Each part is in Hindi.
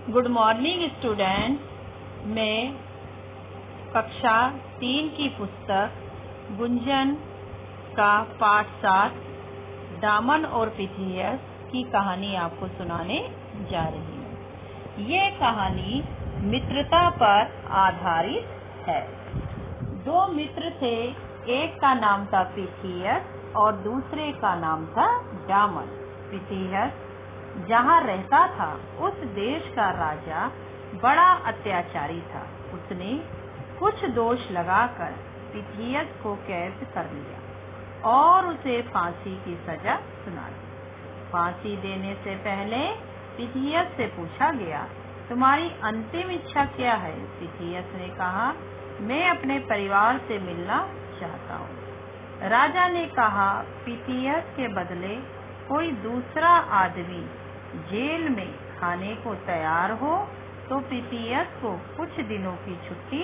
Good morning student. मैं कक्षा 3 की पुस्तक गुंजन का पाठ 7 दामन और पिथियस की कहानी आपको सुनाने जा रही हूँ। ये कहानी मित्रता पर आधारित है। दो मित्र थे, एक का नाम था पिथियस और दूसरे का नाम था दामन। पिथियस जहाँ रहता था उस देश का राजा बड़ा अत्याचारी था। उसने कुछ दोष लगाकर पिथियस को कैद कर लिया और उसे फांसी की सजा सुना दी। फांसी देने से पहले पिथियस से पूछा गया, तुम्हारी अंतिम इच्छा क्या है? पिथियस ने कहा, मैं अपने परिवार से मिलना चाहता हूँ। राजा ने कहा, पिथियस के बदले कोई दूसरा आदमी जेल में खाने को तैयार हो तो पिथियस को कुछ दिनों की छुट्टी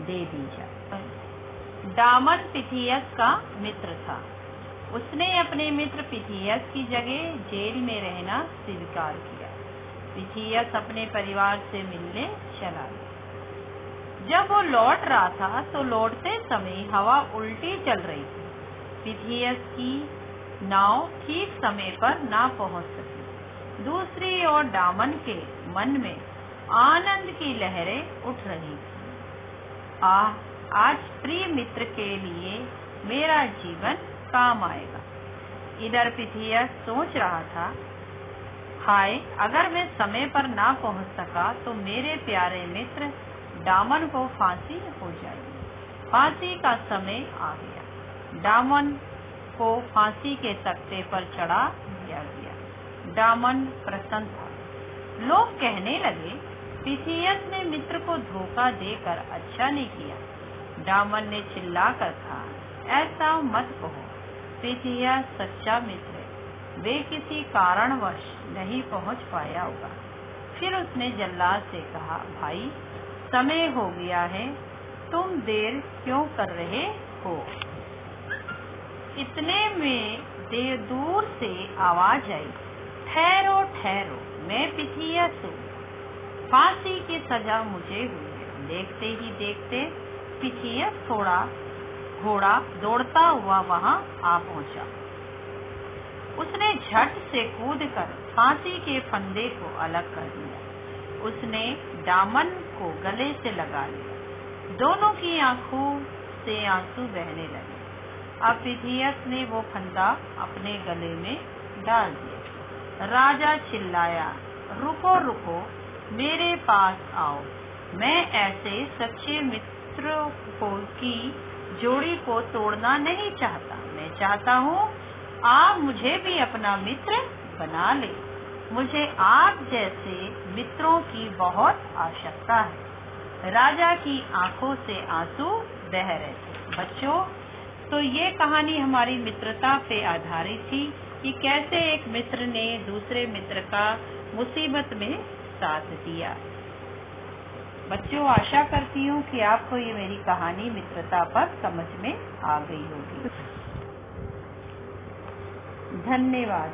दे दी जाए। दामन पिथियस का मित्र था। उसने अपने मित्र पिथियस की जगह जेल में रहना स्वीकार किया। पिथियस अपने परिवार से मिलने चला गया। जब वो लौट रहा था तो लौटते समय हवा उल्टी चल रही थी। पिथियस की नाव ठीक समय पर ना पहुंच सकी। दूसरी ओर दामन के मन में आनंद की लहरें उठ रही थी। आज प्रिय मित्र के लिए मेरा जीवन काम आएगा। इधर पिथियस सोच रहा था, हाय, अगर मैं समय पर ना पहुंच सका तो मेरे प्यारे मित्र दामन को फांसी हो जाएगी। फांसी का समय आ गया। दामन को फांसी के तख्ते पर चढ़ा दिया गया। दामन प्रसन्न था। लोग कहने लगे, पिथियस ने मित्र को धोखा देकर अच्छा नहीं किया। दामन ने चिल्लाकर कहा, ऐसा मत कहो, पिथियस सच्चा मित्र है, वे किसी कारणवश नहीं पहुंच पाया होगा। फिर उसने जल्लाद से कहा, भाई, समय हो गया है, तुम देर क्यों कर रहे हो? इतने में दूर से आवाज आई, ठहरो ठहरो, मैं पिथियस हूँ, फांसी की सजा मुझे हुई है। देखते ही देखते पिथियस घोड़ा दौड़ता हुआ वहां आ पहुंचा। उसने झट से कूदकर फांसी के फंदे को अलग कर दिया। उसने दामन को गले से लगा लिया। दोनों की आंखों से आंसू बहने लगे। अब पिथियस ने वो फंदा अपने गले में डाल दिया। राजा चिल्लाया, रुको रुको, मेरे पास आओ। मैं ऐसे सच्चे मित्रों की जोड़ी को तोड़ना नहीं चाहता। मैं चाहता हूँ आप मुझे भी अपना मित्र बना ले। मुझे आप जैसे मित्रों की बहुत आवश्यकता है। राजा की आंखों से आंसू बह रहे थे। बच्चों, तो ये कहानी हमारी मित्रता पे आधारित थी कि कैसे एक मित्र ने दूसरे मित्र का मुसीबत में साथ दिया। बच्चों, आशा करती हूँ कि आपको ये मेरी कहानी मित्रता पर समझ में आ गई होगी। धन्यवाद।